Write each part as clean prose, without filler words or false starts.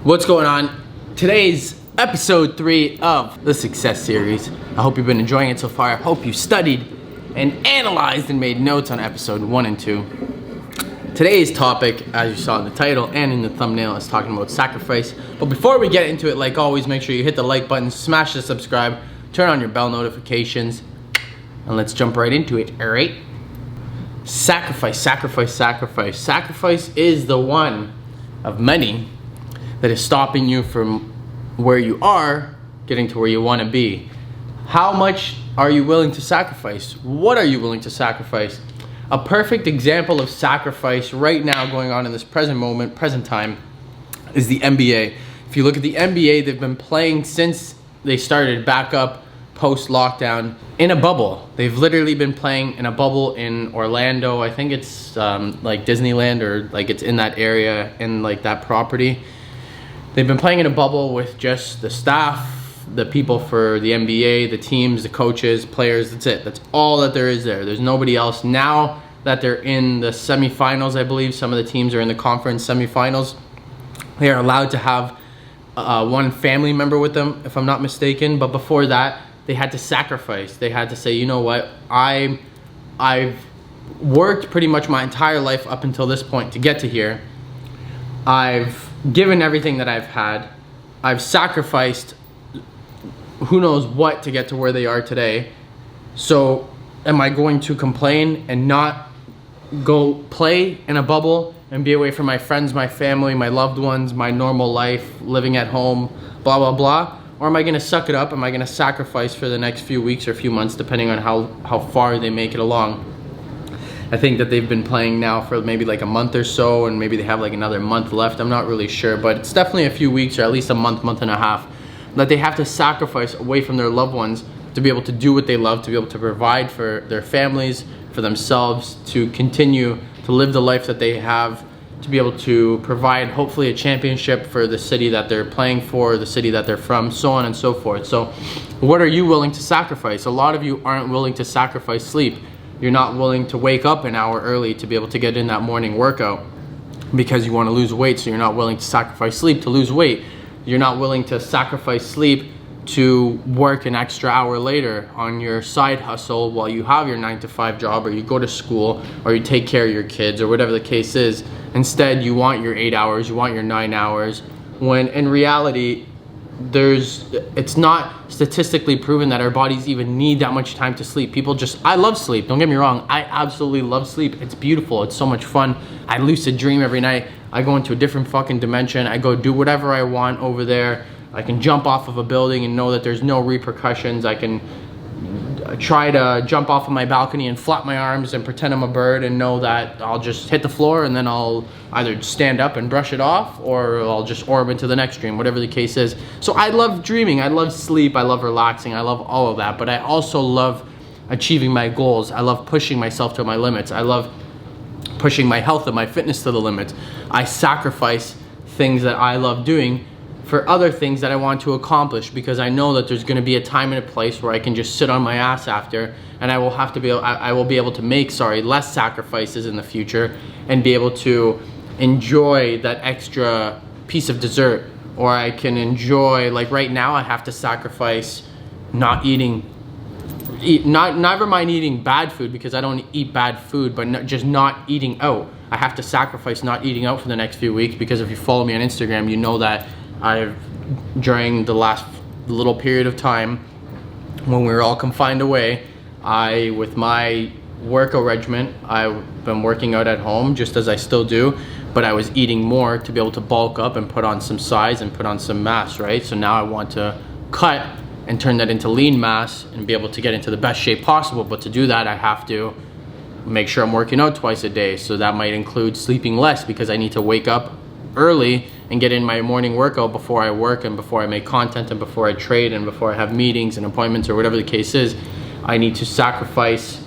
What's going on? Today's episode 3 of the Success Series. I hope you've been enjoying it so far. I hope you studied and analyzed and made notes on episode 1 and 2. Today's topic, as you saw in the title and in the thumbnail, is talking about sacrifice. But before we get into it, like always, make sure you hit the like button, smash the subscribe, turn on your bell notifications, and let's jump right into it, alright? Sacrifice, sacrifice, sacrifice. Sacrifice is the one of many that is stopping you from where you are getting to where you want to be. How much are you willing to sacrifice? What are you willing to sacrifice? A perfect example of sacrifice right now going on in this present moment, present time, is the NBA. If you look at the NBA, they've been playing since they started back up post-lockdown in a bubble. They've literally been playing in a bubble in Orlando. I think it's like Disneyland, or like it's in that area, in like that property. They've been playing in a bubble with just the staff, the people for the NBA, the teams, the coaches, players. That's it. That's all that there is there. There's nobody else. Now that they're in the semifinals, I believe some of the teams are in the conference semifinals, they are allowed to have one family member with them, if I'm not mistaken. But before that, they had to sacrifice. They had to say, you know what, I've worked pretty much my entire life up until this point to get to here. I've given everything that I've had. I've sacrificed who knows what to get to where they are today. So am I going to complain and not go play in a bubble and be away from my friends, my family, my loved ones, my normal life, living at home, blah, blah, blah? Or am I going to suck it up? Am I going to sacrifice for the next few weeks or few months, depending on how far they make it along? I think that they've been playing now for maybe like a month or so, and maybe they have like another month left. I'm not really sure, but it's definitely a few weeks, or at least a month, month and a half, that they have to sacrifice away from their loved ones to be able to do what they love, to be able to provide for their families, for themselves, to continue to live the life that they have, to be able to provide hopefully a championship for the city that they're playing for, the city that they're from, so on and so forth. So what are you willing to sacrifice? A lot of you aren't willing to sacrifice sleep. You're not willing to wake up an hour early to be able to get in that morning workout because you want to lose weight, so you're not willing to sacrifice sleep to lose weight. You're not willing to sacrifice sleep to work an extra hour later on your side hustle while you have your 9-to-5 job, or you go to school, or you take care of your kids, or whatever the case is. Instead, you want your 8 hours, you want your 9 hours, when in reality, it's not statistically proven that our bodies even need that much time to sleep. I love sleep, don't get me wrong. I absolutely love sleep. It's beautiful, it's so much fun. I lucid dream every night. I go into a different fucking dimension. I go do whatever I want over there. I can jump off of a building and know that there's no repercussions. I can try to jump off of my balcony and flap my arms and pretend I'm a bird and know that I'll just hit the floor, and then I'll either stand up and brush it off, or I'll just orb into the next dream, whatever the case is. So I love dreaming, I love sleep, I love relaxing, I love all of that, but I also love achieving my goals. I love pushing myself to my limits. I love pushing my health and my fitness to the limits. I sacrifice things that I love doing for other things that I want to accomplish, because I know that there's going to be a time and a place where I can just sit on my ass after, and I will be able to make less sacrifices in the future, and be able to enjoy that extra piece of dessert. Or I can enjoy, like right now I have to sacrifice not eating, never mind eating bad food, because I don't eat bad food, but just not eating out. I have to sacrifice not eating out for the next few weeks, because if you follow me on Instagram, you know that during the last little period of time when we were all confined away, with my workout regimen, I've been working out at home just as I still do, but I was eating more to be able to bulk up and put on some size and put on some mass, right? So now I want to cut and turn that into lean mass and be able to get into the best shape possible. But to do that, I have to make sure I'm working out twice a day. So that might include sleeping less, because I need to wake up early and get in my morning workout before I work, and before I make content, and before I trade, and before I have meetings and appointments, or whatever the case is. I need to sacrifice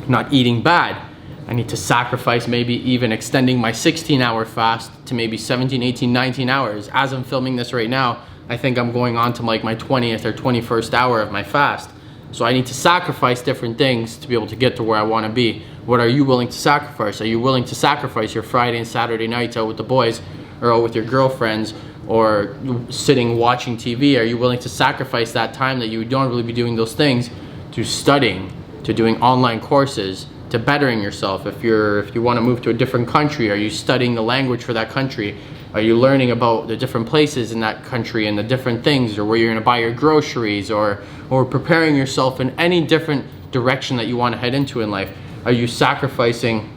not eating bad. I need to sacrifice maybe even extending my 16-hour fast to maybe 17, 18, 19 hours. As I'm filming this right now, I think I'm going on to like my 20th or 21st hour of my fast. So I need to sacrifice different things to be able to get to where I want to be. What are you willing to sacrifice? Are you willing to sacrifice your Friday and Saturday nights out with the boys, or out with your girlfriends, or sitting watching TV? Are you willing to sacrifice that time that you don't really be doing those things to studying, to doing online courses, to bettering yourself? If you want to move to a different country, are you studying the language for that country? Are you learning about the different places in that country and the different things, or where you're going to buy your groceries, or preparing yourself in any different direction that you want to head into in life? Are you sacrificing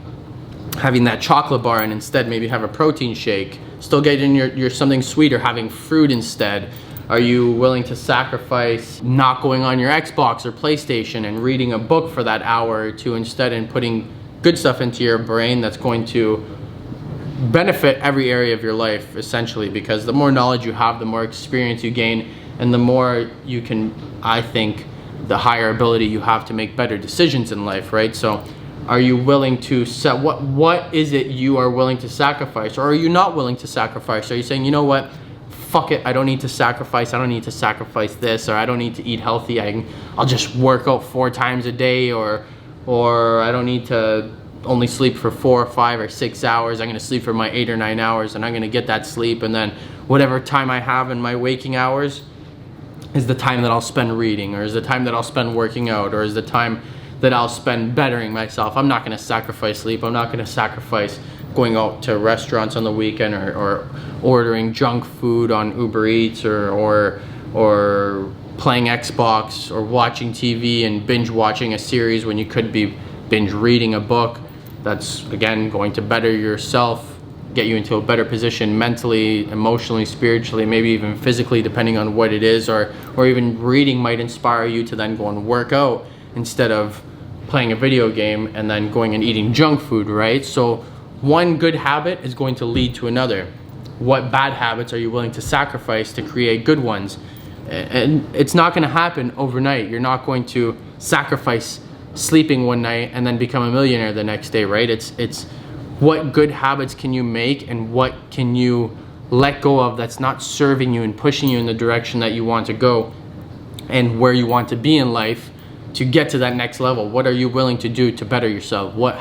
having that chocolate bar and instead maybe have a protein shake, still getting your something sweet, or having fruit instead? Are you willing to sacrifice not going on your Xbox or PlayStation and reading a book for that hour or two instead, and putting good stuff into your brain that's going to benefit every area of your life, essentially? Because the more knowledge you have, the more experience you gain, and the more you can, I think, the higher ability you have to make better decisions in life, right? So are you willing to set, what is it you are willing to sacrifice, or are you not willing to sacrifice? Are you saying, you know what, fuck it, I don't need to sacrifice this, or I don't need to eat healthy, I'll just work out 4 times a day, or I don't need to only sleep for 4 or 5 or 6 hours, I'm gonna sleep for my 8 or 9 hours, and I'm gonna get that sleep, and then whatever time I have in my waking hours is the time that I'll spend reading, or is the time that I'll spend working out, or is the time that I'll spend bettering myself. I'm not gonna sacrifice sleep, I'm not gonna sacrifice going out to restaurants on the weekend, or ordering junk food on Uber Eats, or playing Xbox, or watching TV and binge watching a series when you could be binge reading a book. That's, again, going to better yourself, get you into a better position mentally, emotionally, spiritually, maybe even physically, depending on what it is, or even reading might inspire you to then go and work out instead of playing a video game and then going and eating junk food, right? So one good habit is going to lead to another. What bad habits are you willing to sacrifice to create good ones? And it's not going to happen overnight. You're not going to sacrifice sleeping one night and then become a millionaire the next day, right? It's what good habits can you make, and what can you let go of that's not serving you and pushing you in the direction that you want to go and where you want to be in life to get to that next level? What are you willing to do to better yourself? What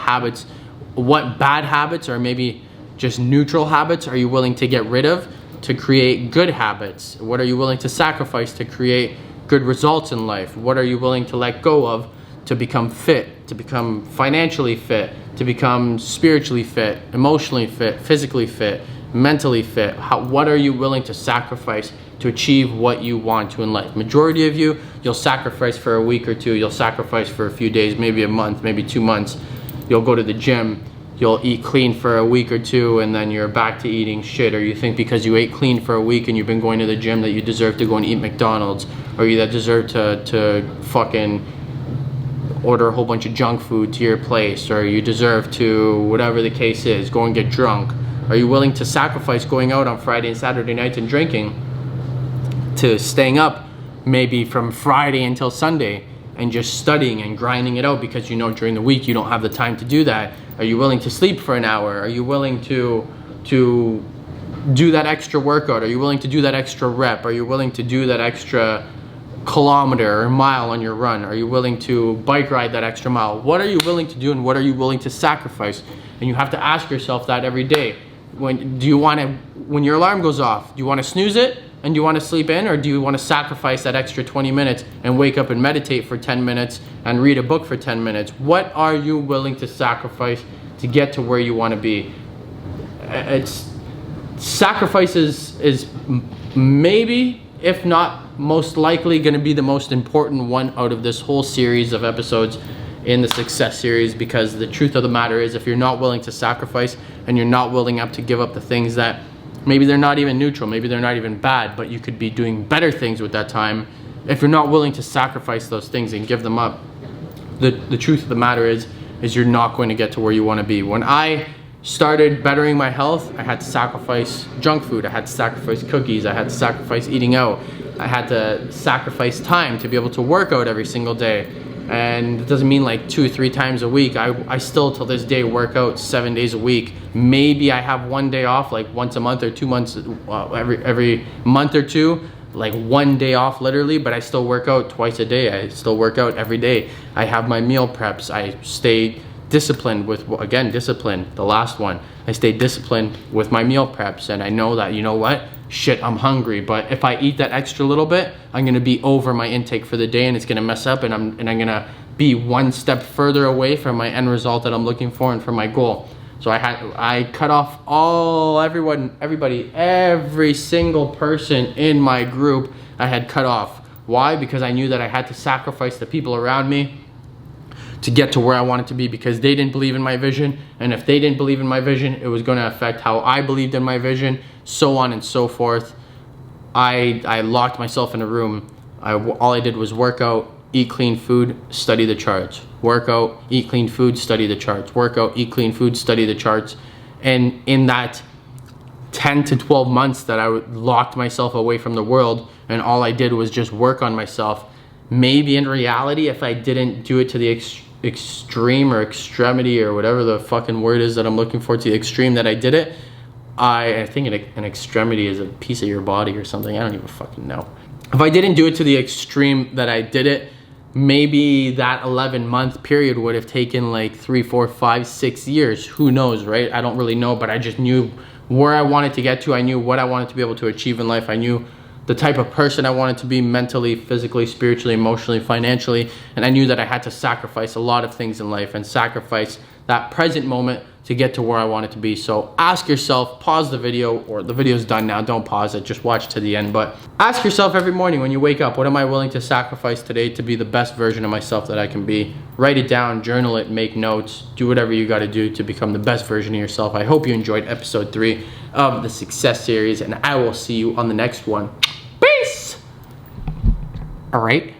bad habits, or maybe just neutral habits, are you willing to get rid of to create good habits? What are you willing to sacrifice to create good results in life? What are you willing to let go of to become fit, to become financially fit, to become spiritually fit, emotionally fit, physically fit, mentally fit? What are you willing to sacrifice to achieve what you want to in life? Majority of you'll sacrifice for a week or two, you'll sacrifice for a few days, maybe a month, maybe 2 months. You'll go to the gym, you'll eat clean for a week or two, and then you're back to eating shit. Or you think because you ate clean for a week and you've been going to the gym that you deserve to go and eat McDonald's, or you that deserve to fucking order a whole bunch of junk food to your place, or you deserve to, whatever the case is, go and get drunk. Are you willing to sacrifice going out on Friday and Saturday nights and drinking to staying up maybe from Friday until Sunday and just studying and grinding it out because you know during the week you don't have the time to do that? Are you willing to sleep for an hour? Are you willing to do that extra workout? Are you willing to do that extra rep? Are you willing to do that extra kilometer or mile on your run? Are you willing to bike ride that extra mile? What are you willing to do, and what are you willing to sacrifice? And you have to ask yourself that every day. When your alarm goes off, do you want to snooze it and do you want to sleep in, or do you want to sacrifice that extra 20 minutes and wake up and meditate for 10 minutes and read a book for 10 minutes? What are you willing to sacrifice to get to where you want to be? Sacrifice is maybe, if not most likely, going to be the most important one out of this whole series of episodes in the success series, because the truth of the matter is, if you're not willing to sacrifice and you're not willing to give up the things that maybe they're not even neutral, maybe they're not even bad, but you could be doing better things with that time, if you're not willing to sacrifice those things and give them up, the truth of the matter is you're not going to get to where you want to be. When I started bettering my health, I had to sacrifice junk food, I had to sacrifice cookies, I had to sacrifice eating out, I had to sacrifice time to be able to work out every single day. And it doesn't mean like 2 or 3 times a week. I still till this day work out 7 days a week. Maybe I have 1 day off, like once a month or 2 months, every month or two, like 1 day off literally, but I still work out twice a day. I still work out every day. I have my meal preps. I stay disciplined with, again, discipline, the last one. I stayed disciplined with my meal preps, and I know that, you know what? Shit, I'm hungry, but if I eat that extra little bit, I'm gonna be over my intake for the day, and it's gonna mess up, and I'm gonna be one step further away from my end result that I'm looking for and for my goal. So I cut off everybody, every single person in my group I had cut off. Why? Because I knew that I had to sacrifice the people around me to get to where I wanted to be, because they didn't believe in my vision, and if they didn't believe in my vision, it was going to affect how I believed in my vision, so on and so forth. I locked myself in a room. All I did was work out, eat clean food, study the charts. Work out, eat clean food, study the charts. Work out, eat clean food, study the charts. And in that 10 to 12 months that I locked myself away from the world, and all I did was just work on myself, maybe in reality, if I didn't do it to the extreme or extremity or whatever the fucking word is that I'm looking for, to the extreme that I did it, I think an extremity is a piece of your body or something. I don't even fucking know. If I didn't do it to the extreme that I did it, maybe that 11-month period would have taken like 3, 4, 5, 6 years. Who knows, right? I don't really know, but I just knew where I wanted to get to. I knew what I wanted to be able to achieve in life. I knew the type of person I wanted to be mentally, physically, spiritually, emotionally, financially, and I knew that I had to sacrifice a lot of things in life and sacrifice that present moment to get to where I wanted to be. So ask yourself, pause the video, or the video's done now, don't pause it, just watch to the end, but ask yourself every morning when you wake up, what am I willing to sacrifice today to be the best version of myself that I can be? Write it down, journal it, make notes, do whatever you gotta do to become the best version of yourself. I hope you enjoyed episode 3 of the Success Series, and I will see you on the next one. Peace! All right.